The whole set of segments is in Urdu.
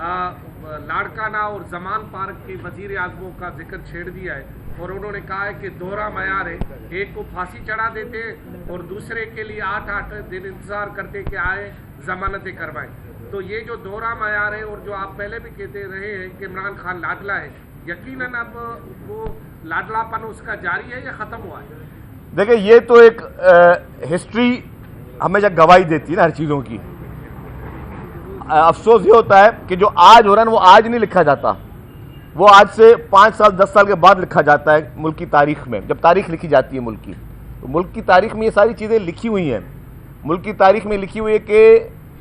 لاڑکانہ اور زمان پارک کے وزیر اعظموں کا ذکر چھیڑ دیا ہے اور انہوں نے کہا ہے کہ دوہرا معیار ہے، ایک کو پھانسی چڑھا دیتے اور دوسرے کے لیے 8 دن انتظار کرتے کہ آئے ضمانتیں کروائیں. تو یہ جو دوہرا معیار ہے اور جو آپ پہلے بھی کہتے رہے ہیں کہ عمران خان لاڈلا ہے، یقیناً اب وہ لاڈلا پن اس کا جاری ہے یا ختم ہوا ہے؟ دیکھیں یہ تو ایک ہسٹری ہمیشہ گواہی دیتی ہے نا ہر چیزوں کی. افسوس یہ ہوتا ہے کہ جو آج ہو رہا ہے نا وہ آج نہیں لکھا جاتا، وہ آج سے 5 سال 10 سال کے بعد لکھا جاتا ہے ملک کی تاریخ میں. جب تاریخ لکھی جاتی ہے ملک کی، تو ملک کی تاریخ میں یہ ساری چیزیں لکھی ہوئی ہیں. ملک کی تاریخ میں لکھی ہوئی ہے کہ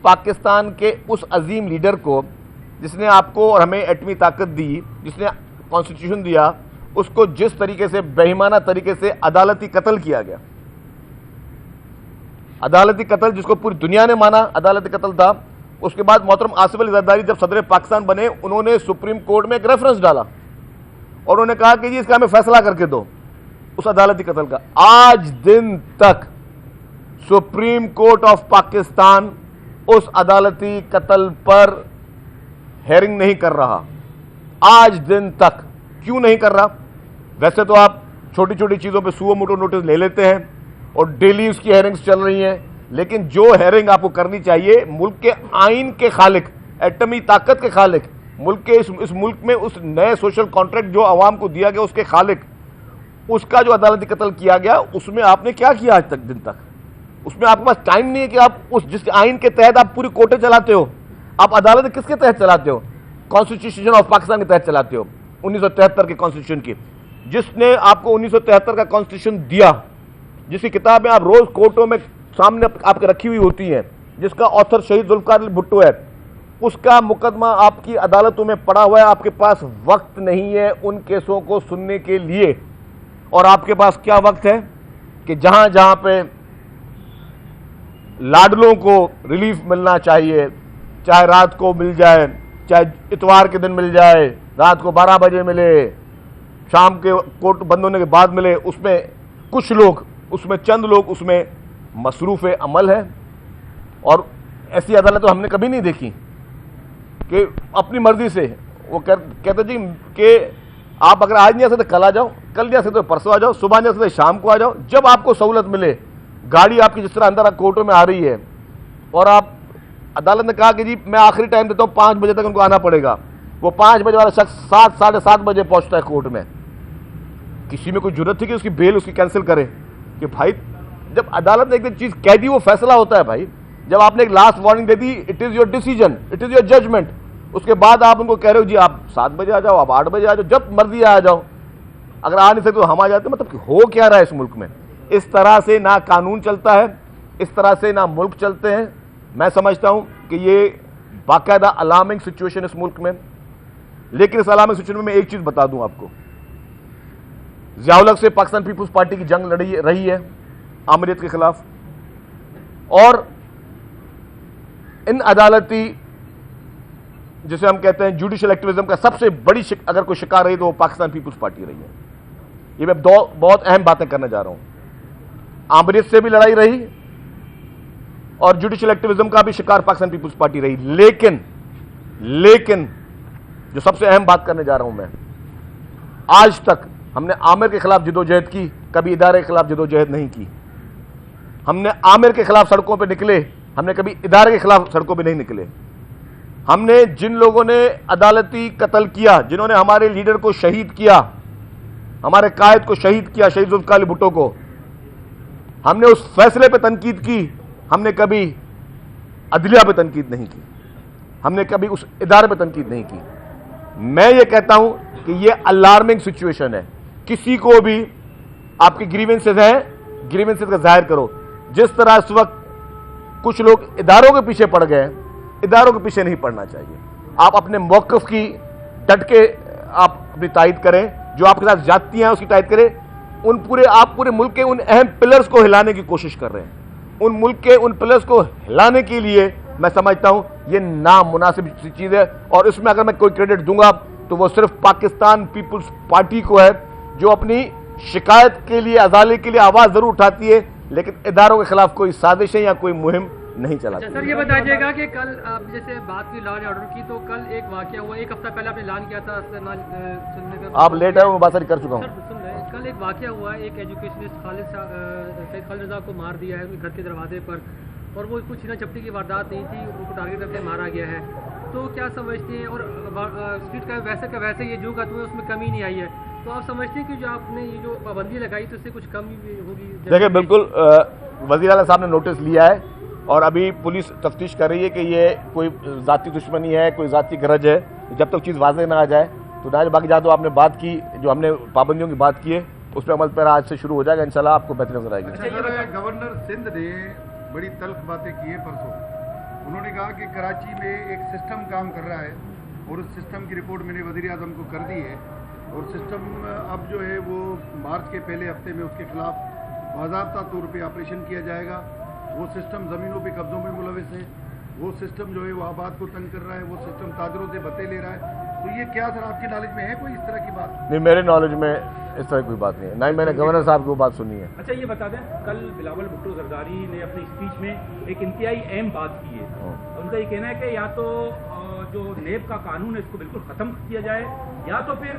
پاکستان کے اس عظیم لیڈر کو جس نے آپ کو اور ہمیں ایٹمی طاقت دی، جس نے کانسٹیٹیوشن دیا، اس کو جس طریقے سے بے ایمانہ طریقے سے عدالتی قتل کیا گیا. عدالتی قتل جس کو پوری دنیا نے مانا عدالتی قتل تھا. اس کے بعد محترم آصف علی زرداری جب صدر پاکستان بنے، انہوں نے سپریم کورٹ میں ایک ریفرنس ڈالا اور انہوں نے کہا کہ جی اس کا ہمیں فیصلہ کر کے دو اس عدالتی قتل کا. آج دن تک سپریم کورٹ آف پاکستان اس عدالتی قتل پر ہیئرنگ نہیں کر رہا. آج دن تک کیوں نہیں کر رہا؟ ویسے تو آپ چھوٹی چھوٹی چیزوں پہ سو موٹو نوٹس لے لیتے ہیں اور ڈیلی اس کی ہیئرنگز چل رہی ہیں، لیکن جو ہیئرنگ آپ کو کرنی چاہیے ملک کے آئین کے خالق، ایٹمی طاقت کے خالق، ملک کے اس ملک میں اس نئے سوشل کانٹریکٹ جو عوام کو دیا گیا اس کے خالق، اس کا جو عدالتی قتل کیا گیا، اس میں آپ نے کیا کیا آج تک دن تک؟ اس میں آپ کے پاس ٹائم نہیں ہے کہ آپ اس جس آئین کے تحت آپ پوری کورٹیں چلاتے ہو. آپ عدالت کس کے تحت چلاتے ہو؟ کانسٹیٹیوشن آف پاکستان کے تحت چلاتے ہو، 1973 کے کانسٹیٹیوشن کی، جس نے آپ کو 1973 کا کانسٹیٹیوشن دیا، جس کی کتابیں آپ روز کورٹوں میں سامنے آپ کے رکھی ہوئی ہوتی ہیں، جس کا آتھر شہید ذوالفقار علی بھٹو ہے. اس کا مقدمہ آپ کی عدالتوں میں پڑا ہوا ہے. آپ کے پاس وقت نہیں ہے ان کیسوں کو سننے کے لیے. اور آپ کے پاس کیا وقت ہے کہ جہاں جہاں پہ لاڈلوں کو ریلیف ملنا چاہیے، چاہے رات کو مل جائے، چاہے اتوار کے دن مل جائے، رات کو 12 بجے ملے، شام کے کورٹ بند ہونے کے بعد ملے، اس میں کچھ لوگ، اس میں چند لوگ اس میں مصروف عمل ہے. اور ایسی عدالت تو ہم نے کبھی نہیں دیکھی کہ اپنی مرضی سے وہ کہتے جی کہ آپ اگر آج نہیں آ سکتے کل آ جاؤ، کل نہیں آ سکتے پرسوں آ جاؤ، صبح نہیں آ سکتے شام کو آ جاؤ، جب آپ کو سہولت ملے. گاڑی آپ کی جس طرح اندر کورٹوں میں آ رہی ہے اور آپ عدالت نے کہا کہ جی میں آخری ٹائم دیتا ہوں 5 بجے تک ان کو آنا پڑے گا، وہ 5 بجے والا شخص 7 ساڑھے 7 بجے پہنچتا ہے کورٹ میں. کسی میں کوئی ضرورت تھی کہ اس کی بیل اس کی کینسل کرے؟ کہ بھائی جب عدالت نے ایک چیز کہہ دی وہ فیصلہ ہوتا ہے. بھائی جب آپ نے ایک لاسٹ وارننگ دے دی، it is your decision, it is your judgement. اس کے بعد آپ ان کو کہہ رہے ہو جی آپ 7 بجے آ جاؤ، آپ 8 بجے آ جاؤ، جب مرضی آ جاؤ. اگر آ نہیں سکتے تو ہم آ جاتے ہیں. مطلب کہ ہو کیا رہا ہے اس ملک میں؟ اس طرح سے نہ قانون چلتا ہے، اس طرح سے نہ ملک چلتے ہیں. میں سمجھتا ہوں کہ یہ باقاعدہ الارمنگ سچویشن اس ملک میں. لیکن اس الارمنگ سچویشن میں میں ایک چیز بتا دوں آپ کو، ضیاء الحق سے پاکستان پیپلز پارٹی کی جنگ رہی ہے آمریت کے خلاف، اور ان عدالتی جسے ہم کہتے ہیں جوڈیشل ایکٹیویزم کا سب سے بڑی اگر کوئی شکار رہی تو وہ پاکستان پیپلز پارٹی رہی ہے. یہ میں بہت اہم باتیں کرنے جا رہا ہوں. آمریت سے بھی لڑائی رہی اور جوڈیشل ایکٹیویزم کا بھی شکار پاکستان پیپلز پارٹی رہی. لیکن جو سب سے اہم بات کرنے جا رہا ہوں میں، آج تک ہم نے عامر کے خلاف جدوجہد کی، کبھی ادارے کے خلاف جدوجہد نہیں کی. ہم نے عامر کے خلاف سڑکوں پہ نکلے، ہم نے کبھی ادارے کے خلاف سڑکوں پہ نہیں نکلے. ہم نے جن لوگوں نے عدالتی قتل کیا، جنہوں نے ہمارے لیڈر کو شہید کیا، ہمارے قائد کو شہید کیا، شہید ذوالفقار علی بھٹو کو، ہم نے اس فیصلے پہ تنقید کی. ہم نے کبھی عدلیہ پہ تنقید نہیں کی، ہم نے کبھی اس ادارے پہ تنقید نہیں کی. میں یہ کہتا ہوں کہ یہ الارمنگ سچویشن ہے. کسی کو بھی آپ کی گریونسز ہیں، گریونسز کا ظاہر کرو. جس طرح اس وقت کچھ لوگ اداروں کے پیچھے پڑ گئے، اداروں کے پیچھے نہیں پڑنا چاہیے. آپ اپنے موقف کی ڈٹ کے آپ اپنی تائید کریں، جو آپ کے ساتھ زیادتی ہیں اس کی تائید کریں. آپ پورے ملک کے ان اہم پلرز کو ہلانے کی کوشش کر رہے ہیں. ان ملک کے ان پلرز کو ہلانے کے لیے میں سمجھتا ہوں یہ نامناسب سی چیز ہے. اور اس میں اگر میں کوئی کریڈٹ دوں گا تو وہ صرف پاکستان پیپلز پارٹی کو ہے، جو اپنی شکایت کے لیے، ازالے کے لیے آواز ضرور اٹھاتی ہے، لیکن اداروں کے خلاف کوئی سازشیں یا کوئی مہم نہیں چلا سر یہ بتائیے گا کہ کل آپ جیسے بات کی لا اینڈ آرڈر کی، تو کل ایک واقعہ ہوا، ایک ہفتہ پہلے آپ نے اعلان کیا تھا سننے کا، آپ لیٹ ہے، میں بات ساری کر چکا ہوں. سر سن رہے ہیں، کل ایک واقعہ ہوا ہے، ایک ایجوکیشنسٹ خالد رضا کو مار دیا ہے ان کے گھر کے دروازے پر، اور وہ کچھ چھینا چپٹی کی واردات نہیں تھی، ان کو ٹارگیٹ کر کے مارا گیا ہے. تو کیا سمجھتے ہیں، اور اسٹریٹ کا ویسے یہ جو قتل ہے اس میں کمی نہیں آئی ہے، تو آپ سمجھتے ہیں کہ جو آپ نے یہ جو پابندی لگائی تو اس سے کچھ کمی ہوگی؟ دیکھیں بالکل وزیر اعلیٰ صاحب نے نوٹس لیا ہے اور ابھی پولیس تفتیش کر رہی ہے کہ یہ کوئی ذاتی دشمنی ہے، کوئی ذاتی غرض ہے. جب تک چیز واضح نہ آ جائے تو باقی جہاں تو آپ نے بات کی، جو ہم نے پابندیوں کی بات کی ہے اس پہ عمل پیرا آج سے شروع ہو جائے گا، انشاءاللہ آپ کو بہتر نظر آئے گی. گورنر سندھ نے بڑی تلخ باتیں کی ہیں پرسوں. انہوں نے کہا کہ کراچی میں ایک سسٹم کام کر رہا ہے اور اس سسٹم کی رپورٹ میں نے وزیر اعظم کو کر دی ہے، اور سسٹم اب جو ہے وہ مارچ کے پہلے ہفتے میں اس کے خلاف باضابطہ طور پہ آپریشن کیا جائے گا. وہ سسٹم زمینوں پہ قبضوں میں ملوث ہے، وہ سسٹم جو ہے وہ آباد کو تنگ کر رہا ہے، وہ سسٹم تاجروں سے بتے لے رہا ہے. تو یہ کیا سر آپ کی نالج میں ہے کوئی اس طرح کی بات؟ نہیں، میرے نالج میں اس طرح کوئی بات نہیں ہے، نہ ہی میں نے گورنر صاحب کی وہ بات سنی ہے. اچھا یہ بتا دیں، کل بلاول بھٹو زرداری نے اپنی اسپیچ میں ایک انتہائی اہم بات کی ہے. ان کا یہ کہنا ہے کہ یا تو جو نیب کا قانون ہے اس کو بالکل ختم کیا جائے، یا تو پھر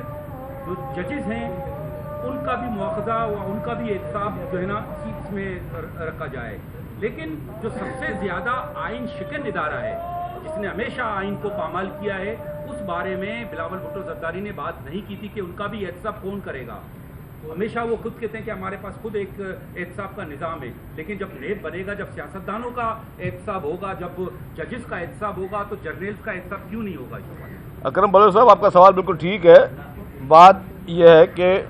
جو ججز ہیں ان کا بھی مواخذہ ان کا بھی احتساب جو ہے نا اس میں رکھا جائے. لیکن جو سب سے زیادہ آئین شکن ادارہ ہے جس نے ہمیشہ آئین کو پامال کیا ہے، اس بارے میں بلاول بھٹو زرداری نے بات نہیں کی تھی کہ ان کا بھی احتساب کون کرے گا. ہمیشہ وہ خود کہتے ہیں کہ ہمارے پاس خود ایک احتساب کا نظام ہے، لیکن جب نیب بنے گا، جب سیاستدانوں کا احتساب ہوگا، جب ججز کا احتساب ہوگا، تو جرنیلز کا احتساب کیوں نہیں ہوگا؟ اکرم بلوچ صاحب، آپ کا سوال بالکل ٹھیک ہے. بات یہ ہے کہ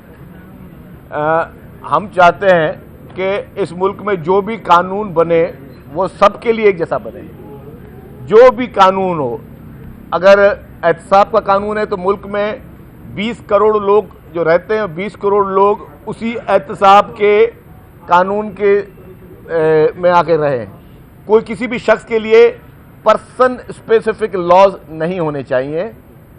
ہم چاہتے ہیں کہ اس ملک میں جو بھی قانون بنے وہ سب کے لیے ایک جیسا بنے. جو بھی قانون ہو، اگر احتساب کا قانون ہے تو ملک میں 20 کروڑ لوگ جو رہتے ہیں، 20 کروڑ لوگ اسی احتساب کے قانون کے میں آ کے رہیں. کوئی کسی بھی شخص کے لیے پرسن اسپیسیفک لاز نہیں ہونے چاہیے،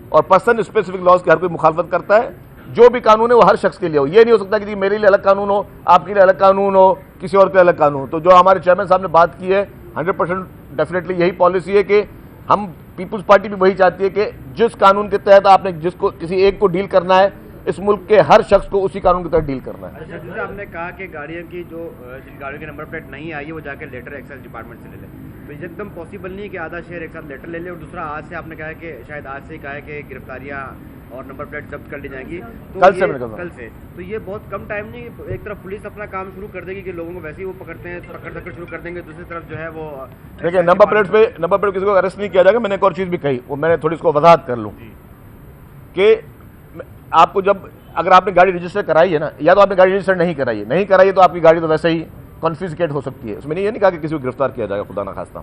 اور پرسن اسپیسیفک لاز کی ہر کوئی مخالفت کرتا ہے. جو بھی قانون ہے وہ ہر شخص کے لیے ہو. یہ نہیں ہو سکتا کہ میرے لیے الگ قانون ہو، آپ کے لیے الگ قانون ہو، کسی اور کے الگ قانون ہو. تو جو ہمارے چیئرمین صاحب نے بات کی ہے 100% ڈیفینیٹلی یہی پالیسی ہے کہ ہم پیپلز پارٹی بھی وہی چاہتی ہے کہ جس قانون کے تحت آپ نے جس کو کسی ایک کو ڈیل کرنا ہے، اس ملک کے ہر شخص کو اسی قانون کے تحت ڈیل کرنا ہے. جیسے آپ نے کہا کہ گاڑیوں کی جو جن گاڑیوں کی نمبر پلیٹ نہیں آئی ہے وہ جا کے لیٹر ایکسائز ڈپارٹمنٹ سے لے لیں. تو ایک دم پاسبل نہیں کہ آدھا شہر ایک ساتھ لیٹر لے لے، اور دوسرا آج سے آپ نے کہا ہے کہ شاید آج سے ہی کہا ہے کہ گرفتاریاں اور نمبر پلیٹ ضبط کر لی جائیں گی. تو کل سے تو یہ بہت کم ٹائم نہیں، ایک طرف پولیس اپنا کام شروع کر دے گی کہ لوگوں کو ویسے ہی وہ پکڑ شروع کر دیں گے، دوسری طرف جو ہے وہ دیکھیں نمبر پلیٹ کسی کو ارسٹ نہیں کیا جائے گا. میں نے ایک اور چیز بھی کہی، وہ میں نے تھوڑی اس کو وضاحت کر لوں کہ آپ کو جب اگر آپ نے گاڑی رجسٹر کرائی ہے نا، یا تو آپ نے گاڑی رجسٹر نہیں کرائی ہے تو آپ کی گاڑی تو ویسے ہی کنفیسکیٹ ہو سکتی ہے. اس میں یہ نہیں کہا کہ کسی کو گرفتار کیا جائے گا، خدا نہ خواستہ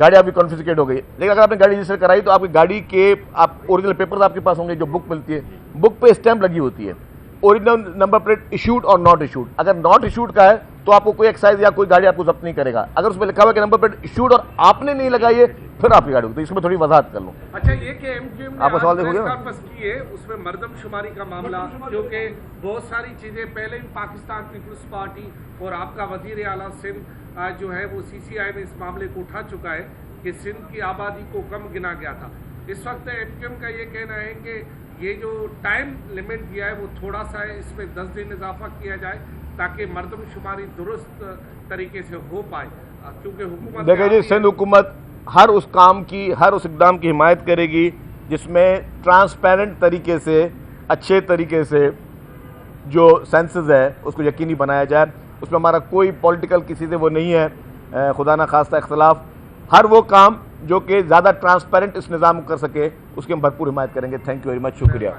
گاڑی آپ کی کنفیسکیٹ ہو گئی. لیکن اگر آپ نے گاڑی رجسٹر کرائی تو آپ کی گاڑی کے اوریجنل پیپرز آپ کے پاس ہوں گے، جو بک ملتی ہے، بک پہ اسٹیمپ لگی ہوتی ہے اوریجنل نمبر پلیٹ ایشوڈ اور ناٹ ایشوڈ. اگر ناٹ ایشوڈ کا ہے تو آپ کو کوئی ایکسائز یا کوئی گاڑی آپ کو ضبط نہیں کرے گا. اگر اس میں لکھا ہوا ہے کہ نمبر پلیٹ ایشوڈ اور آپ نے نہیں لگائی ہے پھر آپ کی گاڑی ہوتی ہے. اس میں تھوڑی وضاحت کر لوں. اچھا یہ کہ ایم کیو ایم نے آپ کا سوال دیکھو گے واپس کی ہے، اس میں مردم شماری کا معاملہ، کیونکہ بہت ساری چیزیں پہلے بھی پاکستان پیپلز پارٹی اور آپ کا وزیر اعلیٰ سندھ جو ہے وہ CCI میں اس معاملے کو اٹھا چکا ہے کہ سندھ کی آبادی کو کم گنا گیا تھا. اس وقت ایم کیو ایم کا یہ کہنا ہے کہ یہ جو ٹائم لیمٹ دیا ہے وہ تھوڑا سا ہے، اس میں 10 دن اضافہ کیا جائے تاکہ مردم شماری درست طریقے سے ہو پائے. کیونکہ حکومت دیکھیں جی، سندھ حکومت ہر اس کام کی، ہر اس اقدام کی حمایت کرے گی جس میں ٹرانسپیرنٹ طریقے سے، اچھے طریقے سے جو سینسز ہے اس کو یقینی بنایا جائے. اس میں ہمارا کوئی پولیٹیکل کسی سے وہ نہیں ہے، خدا نہ خواستہ اختلاف. ہر وہ کام جو کہ زیادہ ٹرانسپیرنٹ اس نظام کو کر سکے اس کی ہم بھرپور حمایت کریں گے. تھینک یو ویری مچ، شکریہ.